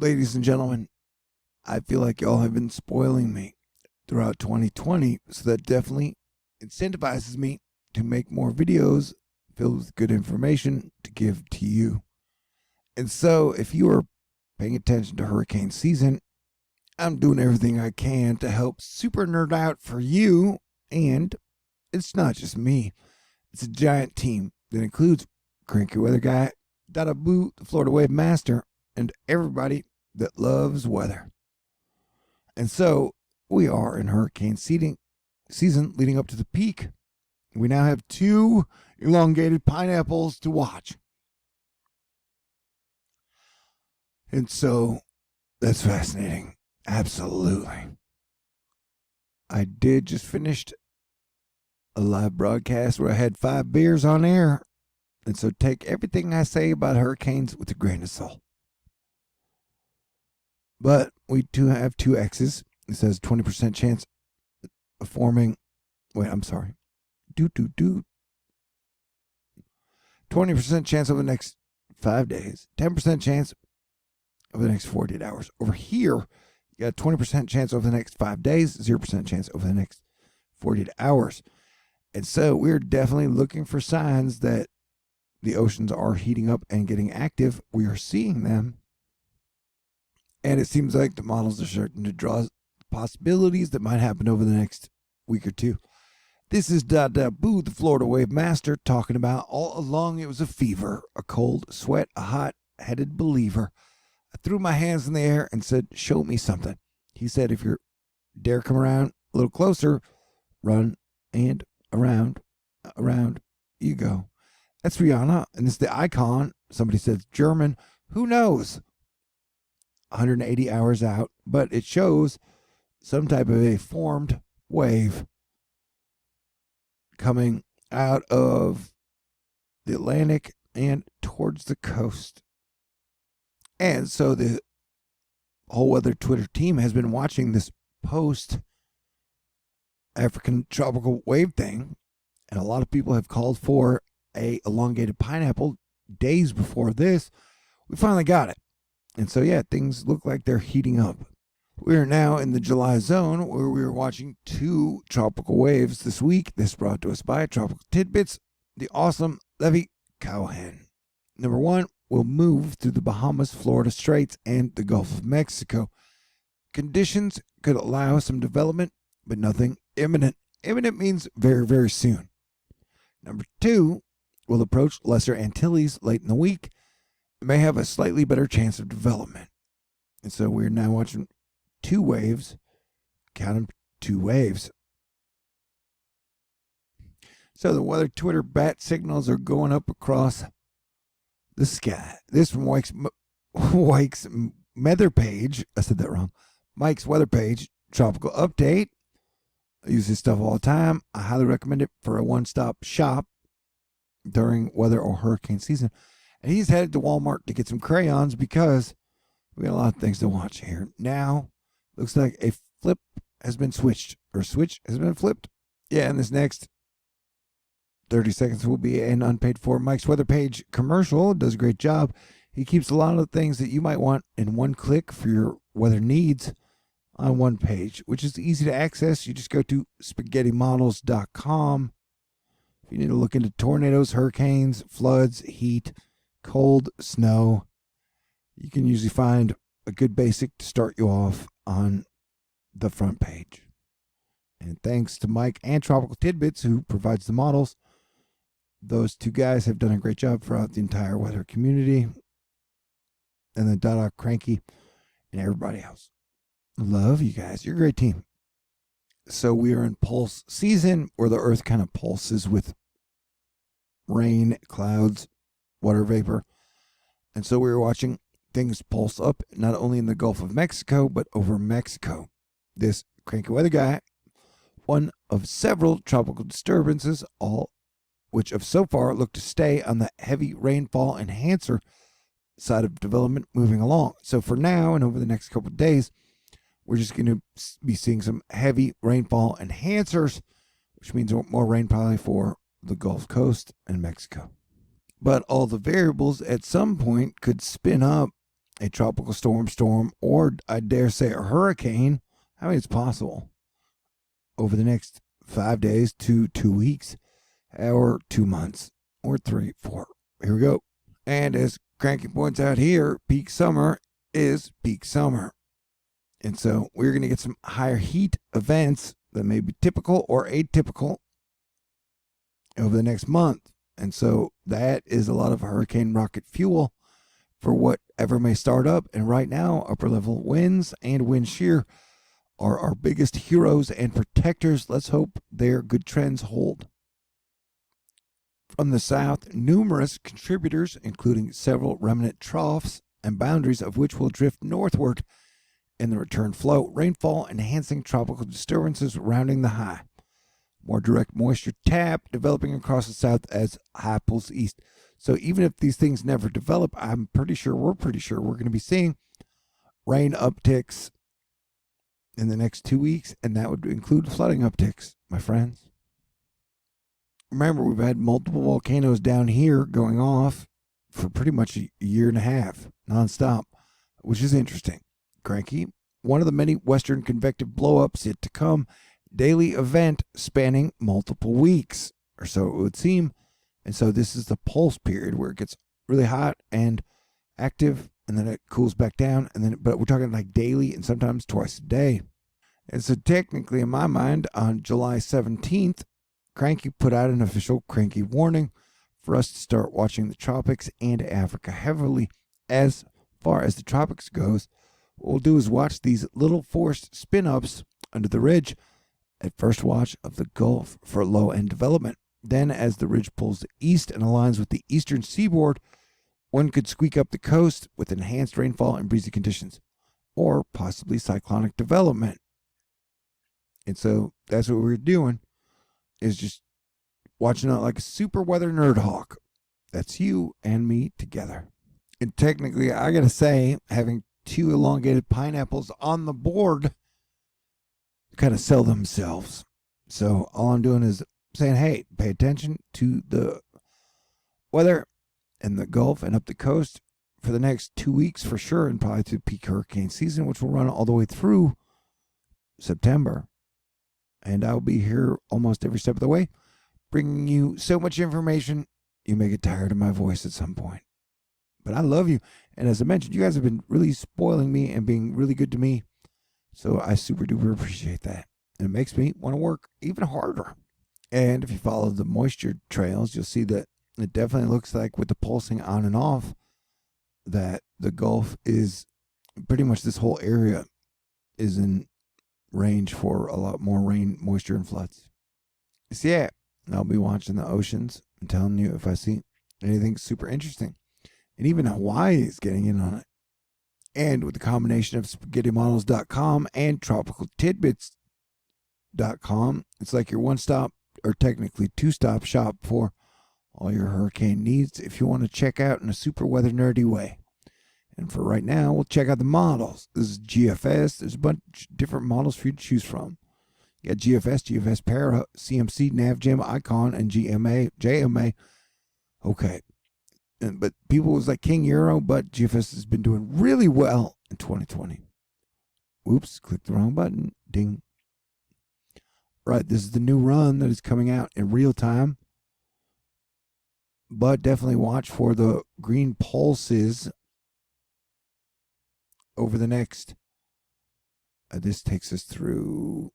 Ladies and gentlemen, I feel like y'all have been spoiling me throughout 2020, so that definitely incentivizes me to make more videos filled with good information to give to you. And so, if you are paying attention to hurricane season, I'm doing everything I can to help super nerd out for you. And it's not just me, it's a giant team that includes Cranky Weather Guy, Dada Boo, the Florida Wave Master, and everybody that loves weather. And so we are in hurricane season leading up to the peak. We now have 2 elongated pineapples to watch. And so that's fascinating. Absolutely. I did just finished a live broadcast where I had 5 beers on air. And so take everything I say about hurricanes with a grain of salt. But we do have 2 X's. It says 20% chance of forming. Wait, I'm sorry. 20% chance over the next 5 days. 10% chance over the next 48 hours. Over here, you got a 20% chance over the next 5 days. 0% chance over the next 48 hours. And so we're definitely looking for signs that the oceans are heating up and getting active. We are seeing them. And it seems like the models are starting to draw possibilities that might happen over the next week or 2. This is Dada Boo, the Florida Wave Master, talking about all along it was a fever, a cold sweat, a hot-headed believer. I threw my hands in the air and said, show me something. He said, if you dare come around a little closer, run and around you go. That's Rihanna, and it's the icon. Somebody says German. Who knows? 180 hours out, but it shows some type of a formed wave coming out of the Atlantic and towards the coast. And so the whole weather Twitter team has been watching this post African tropical wave thing, and a lot of people have called for a elongated pineapple days before this. We finally got it. And so, yeah, things look like they're heating up. We are now in the July zone where we are watching 2 tropical waves this week. This brought to us by Tropical Tidbits, the awesome Levy Cowhen. Number 1 will move through the Bahamas, Florida Straits, and the Gulf of Mexico. Conditions could allow some development, but nothing imminent. Imminent means very, very soon. Number 2 will approach Lesser Antilles late in the week. It may have a slightly better chance of development. And so we're now watching 2 waves. Count them, 2 waves. So the weather Twitter bat signals are going up across the sky. This from Mike's weather page. I said that wrong. Mike's weather page, tropical update. I use this stuff all the time. I highly recommend it for a one-stop shop during weather or hurricane season. And he's headed to Walmart to get some crayons because we got a lot of things to watch here. Now, looks like a flip has been switched, or switch has been flipped. Yeah, in this next 30 seconds will be an unpaid for Mike's weather page commercial. Does a great job. He keeps a lot of the things that you might want in one click for your weather needs on one page, which is easy to access. You just go to spaghettimodels.com. If you need to look into tornadoes, hurricanes, floods, heat, cold, snow, you can usually find a good basic to start you off on the front page. And thanks to Mike and Tropical Tidbits, who provides the models, those 2 guys have done a great job throughout the entire weather community. And then Dada, Cranky, and everybody else. Love you guys. You're a great team. So we are in pulse season, where the earth kind of pulses with rain, clouds, water vapor. And so we were watching things pulse up, not only in the Gulf of Mexico, but over Mexico. This Cranky Weather Guy, one of several tropical disturbances, all which have so far looked to stay on the heavy rainfall enhancer side of development moving along. So for now and over the next couple of days, we're just going to be seeing some heavy rainfall enhancers, which means more rain probably for the Gulf Coast and Mexico. But all the variables at some point could spin up a tropical storm, or I dare say a hurricane. I mean, it's possible over the next 5 days to 2 weeks, or 2 months, or 3, 4. Here we go. And as Cranky points out here, peak summer is peak summer. And so we're going to get some higher heat events that may be typical or atypical over the next month. And so that is a lot of hurricane rocket fuel for whatever may start up. And right now, upper level winds and wind shear are our biggest heroes and protectors. Let's hope their good trends hold. From the south, numerous contributors, including several remnant troughs and boundaries of which will drift northward in the return flow, rainfall enhancing tropical disturbances rounding the high. More direct moisture tap developing across the south as high pulls east. So even if these things never develop, we're pretty sure we're going to be seeing rain upticks in the next 2 weeks, and that would include flooding upticks, my friends. Remember, we've had multiple volcanoes down here going off for pretty much a year and a half, nonstop, which is interesting. Cranky, one of the many western convective blowups yet to come, daily event spanning multiple weeks, or so it would seem. And so this is the pulse period where it gets really hot and active, and then it cools back down, but we're talking like daily and sometimes twice a day. And so technically, in my mind, on July 17th, Cranky put out an official Cranky warning for us to start watching the tropics and Africa heavily. As far as the tropics goes, what we'll do is watch these little forced spin-ups under the ridge at first watch of the Gulf for low-end development. Then, as the ridge pulls east and aligns with the eastern seaboard, one could squeak up the coast with enhanced rainfall and breezy conditions, or possibly cyclonic development. And so that's what we're doing, is just watching out like a super weather nerd hawk. That's you and me together. And technically, I gotta say, having 2 elongated pineapples on the board kind of sell themselves. So all I'm doing is saying, hey, pay attention to the weather in the Gulf and up the coast for the next 2 weeks for sure, and probably through peak hurricane season, which will run all the way through September. And I'll be here almost every step of the way, bringing you so much information, you may get tired of my voice at some point. But I love you. And as I mentioned, you guys have been really spoiling me and being really good to me. So I super duper appreciate that. And it makes me want to work even harder. And if you follow the moisture trails, you'll see that it definitely looks like with the pulsing on and off, that the Gulf is pretty much this whole area is in range for a lot more rain, moisture, and floods. So yeah, I'll be watching the oceans and telling you if I see anything super interesting. And even Hawaii is getting in on it. And with the combination of SpaghettiModels.com and TropicalTidbits.com, it's like your one-stop, or technically two-stop shop for all your hurricane needs if you want to check out in a super weather nerdy way. And for right now, we'll check out the models. This is GFS. There's a bunch of different models for you to choose from. You got GFS, GFS Para, CMC, NavGem, Icon, and JMA. Okay. But people was like King Euro, but GFS has been doing really well in 2020. Oops, clicked the wrong button. Ding. Right, this is the new run that is coming out in real time. But definitely watch for the green pulses over the next. This takes us through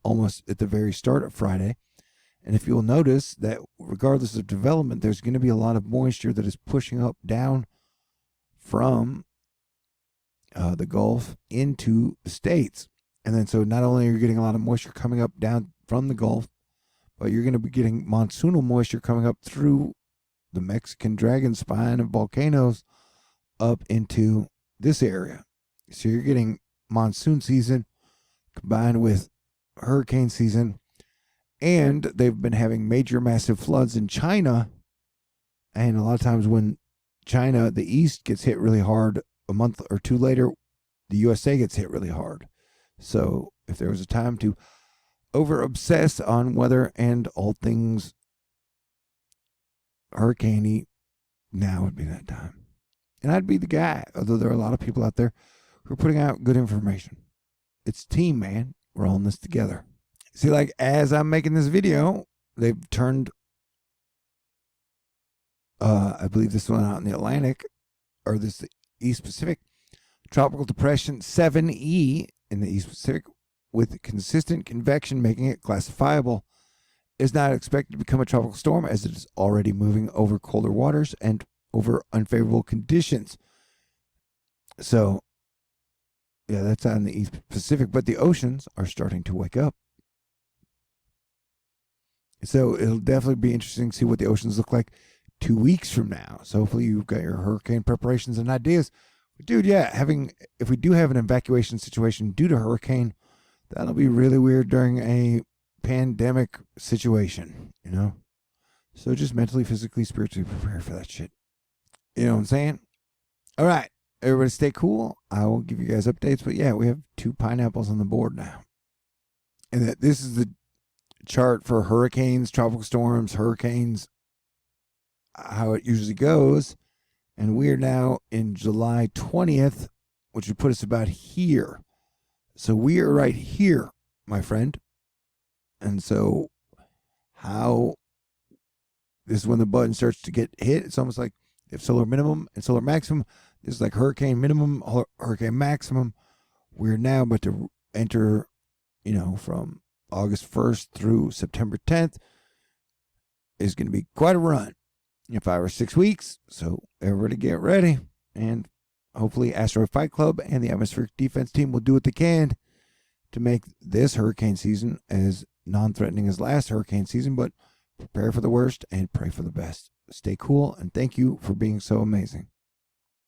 almost at the very start of Friday. And if you'll notice that regardless of development, there's going to be a lot of moisture that is pushing up down from the Gulf into the States. And then so not only are you getting a lot of moisture coming up down from the Gulf, but you're going to be getting monsoonal moisture coming up through the Mexican dragon spine of volcanoes up into this area. So you're getting monsoon season combined with hurricane season. And they've been having major, massive floods in China. And a lot of times when China, the East, gets hit really hard, a month or two later, the USA gets hit really hard. So if there was a time to over-obsess on weather and all things hurricane-y, now would be that time. And I'd be the guy, although there are a lot of people out there who are putting out good information. It's a team, man. We're all in this together. See, like, as I'm making this video, they've turned, I believe this one out in the Atlantic, or this East Pacific, Tropical Depression 7E in the East Pacific, with consistent convection making it classifiable, is not expected to become a tropical storm as it is already moving over colder waters and over unfavorable conditions. So, yeah, that's out in the East Pacific, but the oceans are starting to wake up. So it'll definitely be interesting to see what the oceans look like 2 weeks from now. So hopefully you've got your hurricane preparations and ideas. But dude, yeah, if we do have an evacuation situation due to hurricane, that'll be really weird during a pandemic situation, you know? So just mentally, physically, spiritually prepare for that shit. You know what I'm saying? All right. Everybody stay cool. I will give you guys updates. But yeah, we have 2 pineapples on the board now. And that this is the chart for hurricanes, tropical storms, hurricanes, how it usually goes. And we are now in July 20th, which would put us about here. So we are right here, my friend. And so how this is when the button starts to get hit. It's almost like if solar minimum and solar maximum. This is like hurricane minimum, hurricane maximum. We're now about to enter, you know, from August 1st through September 10th. Is going to be quite a run in 5 or 6 weeks. So everybody get ready. And hopefully Asteroid Fight Club and the Atmospheric Defense Team will do what they can to make this hurricane season as non-threatening as last hurricane season. But prepare for the worst and pray for the best. Stay cool, and thank you for being so amazing.